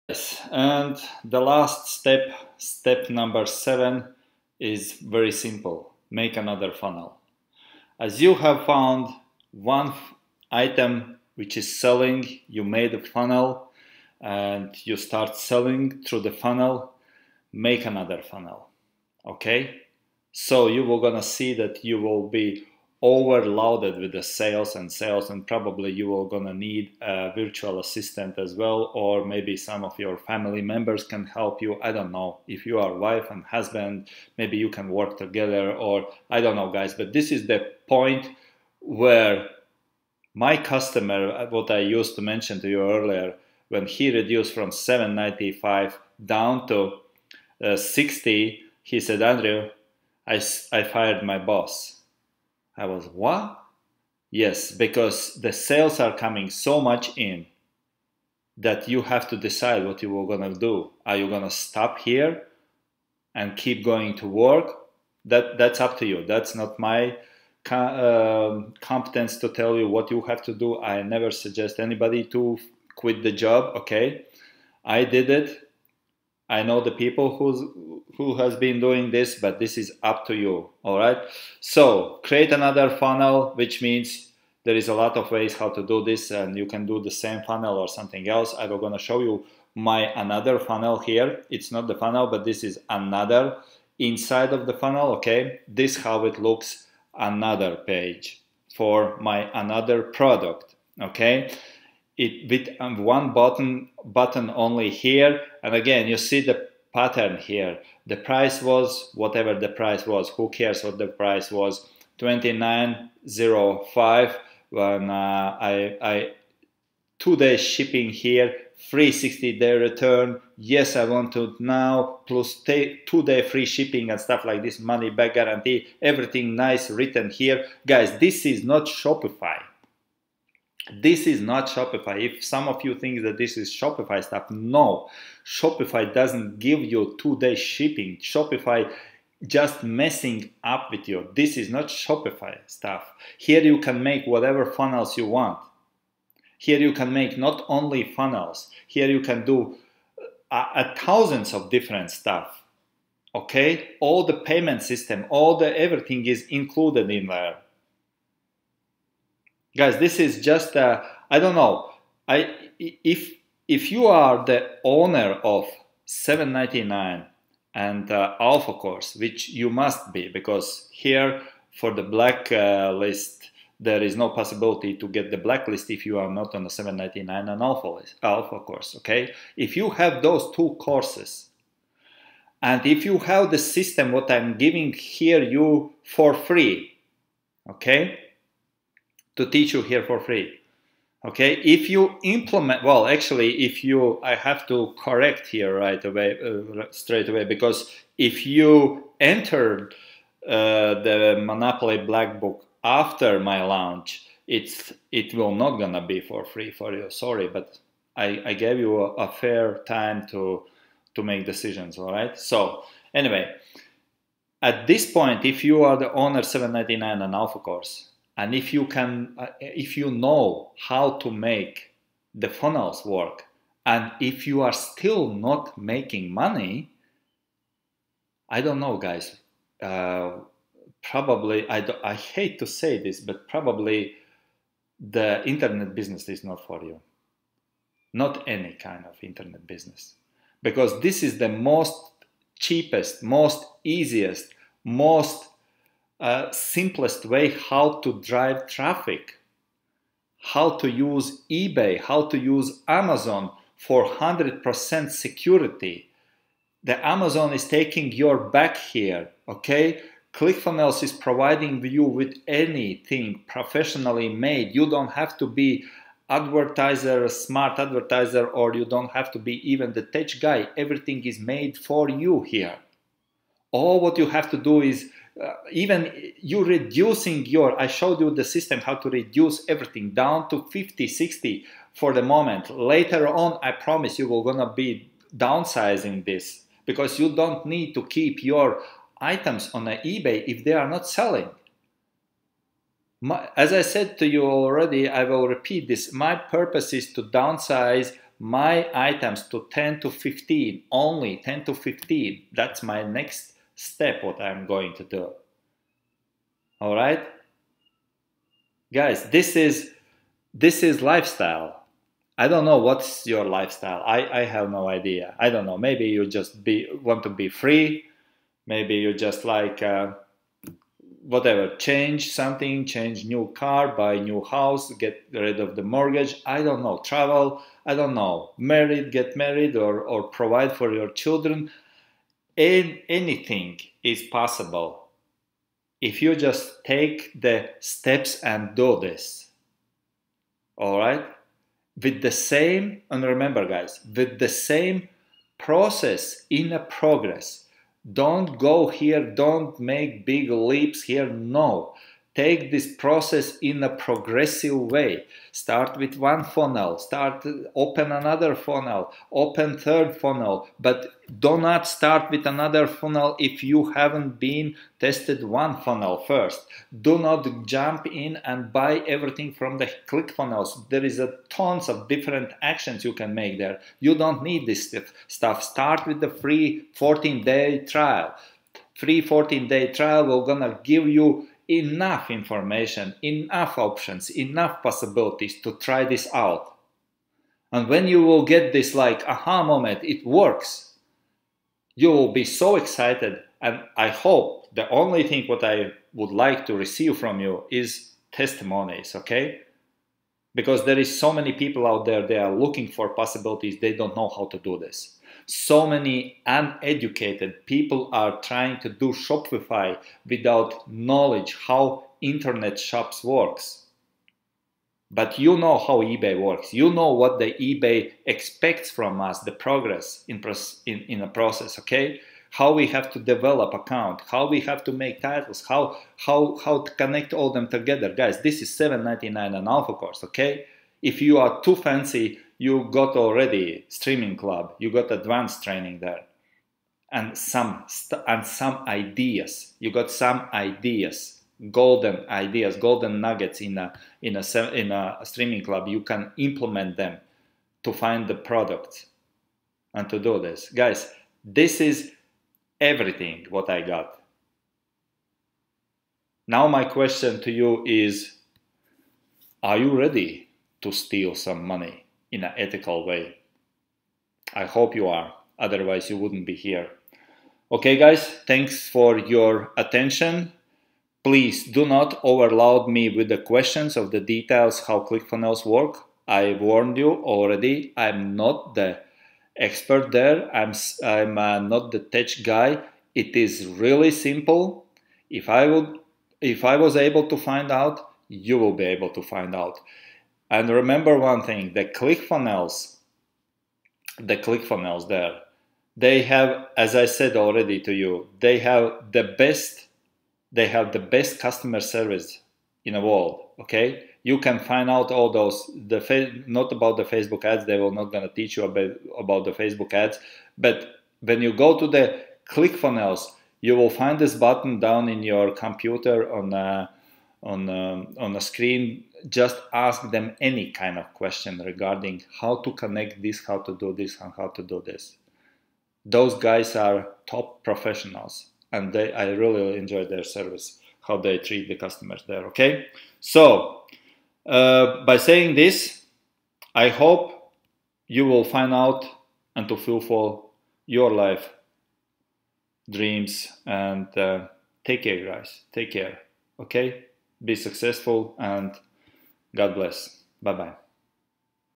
Yes, and the last step, step number 7, is very simple. Make another funnel. As you have found one item which is selling, you made a funnel and you start selling through the funnel, make another funnel. Okay? So you will gonna see that you will be overloaded with the sales, and probably you will gonna need a virtual assistant as well, or maybe some of your family members can help you. I don't know. If you are wife and husband, maybe you can work together, or I don't know, guys. But this is the point where my customer, what I used to mention to you earlier, when he reduced from 795 down to 60, he said, Andrew, I fired my boss. I was, what? Yes, because the sales are coming so much in that you have to decide what you were going to do. Are you going to stop here and keep going to work? That's up to you. That's not my competence to tell you what you have to do. I never suggest anybody to quit the job, okay? I did it. I know the people who has been doing this, but this is up to you, all right? So create another funnel, which means there is a lot of ways how to do this, and you can do the same funnel or something else. I'm going to show you my another funnel here. It's not the funnel, but this is another inside of the funnel, okay? This how it looks, another page for my another product, okay? It with one button only here, and again you see the pattern here. The price was whatever the price was. Who cares what the price was? 29.05. When I 2-day shipping here, free 60-day return. Yes, I want to now plus 2-day free shipping and stuff like this. Money back guarantee. Everything nice written here, guys. This is not Shopify. This is not Shopify. If some of you think that this is Shopify stuff, no. Shopify doesn't give you 2-day shipping. Shopify just messing up with you. This is not Shopify stuff. Here you can make whatever funnels you want. Here you can make not only funnels. Here you can do thousands of different stuff. Okay? All the payment system, everything is included in there. Guys, this is just I don't know. If you are the owner of 799 and Alpha course, which you must be, because here for the black list there is no possibility to get the blacklist if you are not on the 799 and Alpha course. Okay, if you have those two courses, and if you have the system what I'm giving here you for free, okay, to teach you here for free. Okay, if you implement, well, actually, I have to correct here right away, straight away, because if you entered the Monopoly Black Book after my launch, it will not gonna be for free for you. Sorry, but I gave you a fair time to make decisions. All right. So anyway, at this point, if you are the owner 799 and Alpha course, and if you know how to make the funnels work, and if you are still not making money, I don't know, guys. Probably, I hate to say this, but probably the internet business is not for you. Not any kind of internet business. Because this is the most cheapest, most easiest, most simplest way how to drive traffic, how to use eBay, how to use Amazon for 100% security. The Amazon is taking your back here, okay? ClickFunnels is providing you with anything professionally made. You don't have to be advertiser, smart advertiser, or you don't have to be even the tech guy. Everything is made for you here. All what you have to do is even you reducing I showed you the system how to reduce everything down to 50, 60 for the moment. Later on, I promise you we're gonna be downsizing this, because you don't need to keep your items on eBay if they are not selling. As I said to you already, I will repeat this. My purpose is to downsize my items to 10 to 15, only 10 to 15. That's my next step, what I'm going to do. All right? Guys, this is lifestyle. I don't know what's your lifestyle. I have no idea. I don't know. Maybe you just want to be free. Maybe you just like whatever, change something, change new car, buy new house, get rid of the mortgage. I don't know. Travel. I don't know. Married, get married, or provide for your children. Anything is possible if you just take the steps and do this. All right? With the same, and remember guys, with the same process in a progress. Don't go here, don't make big leaps here, no. Take this process in a progressive way. Start with one funnel, open another funnel, open third funnel, but do not start with another funnel if you haven't been tested one funnel first. Do not jump in and buy everything from the ClickFunnels. There is tons of different actions you can make there. You don't need this stuff. Start with the free 14-day trial. Free 14-day trial will gonna give you enough information, enough options, enough possibilities to try this out. And when you will get this like aha moment, it works, you will be so excited. And I hope the only thing what I would like to receive from you is testimonies, okay? Because there is so many people out there, they are looking for possibilities, they don't know how to do this. So many uneducated people are trying to do Shopify without knowledge how internet shops works. But you know how eBay works. You know what the eBay expects from us, the progress in a process, okay? How we have to develop account, how we have to make titles, how to connect all them together. Guys, this is $7.99 an alpha course, okay? If you are too fancy, you got already streaming club, you got advanced training there, and some ideas. You got some ideas, golden ideas, golden nuggets in a streaming club. You can implement them to find the product and to do this, guys. This is everything what I got. Now my question to you is: are you ready to steal some money in an ethical way? I hope you are, otherwise you wouldn't be here. Okay guys, thanks for your attention. Please do not overload me with the questions of the details how ClickFunnels work. I warned you already, I'm not the expert there, I'm not the tech guy. It is really simple. If I was able to find out, you will be able to find out. And remember one thing, the ClickFunnels there, they have, as I said already to you, they have the best customer service in the world, okay? You can find out all those, not about the Facebook ads, they will not gonna teach you about the Facebook ads, but when you go to the ClickFunnels, you will find this button down in your computer on a screen. Just ask them any kind of question regarding how to connect this, how to do this, and how to do this. Those guys are top professionals, and I really enjoy their service, how they treat the customers there, okay? So, by saying this, I hope you will find out and to fulfill your life dreams, and take care guys, take care, okay? Be successful and God bless. Bye-bye.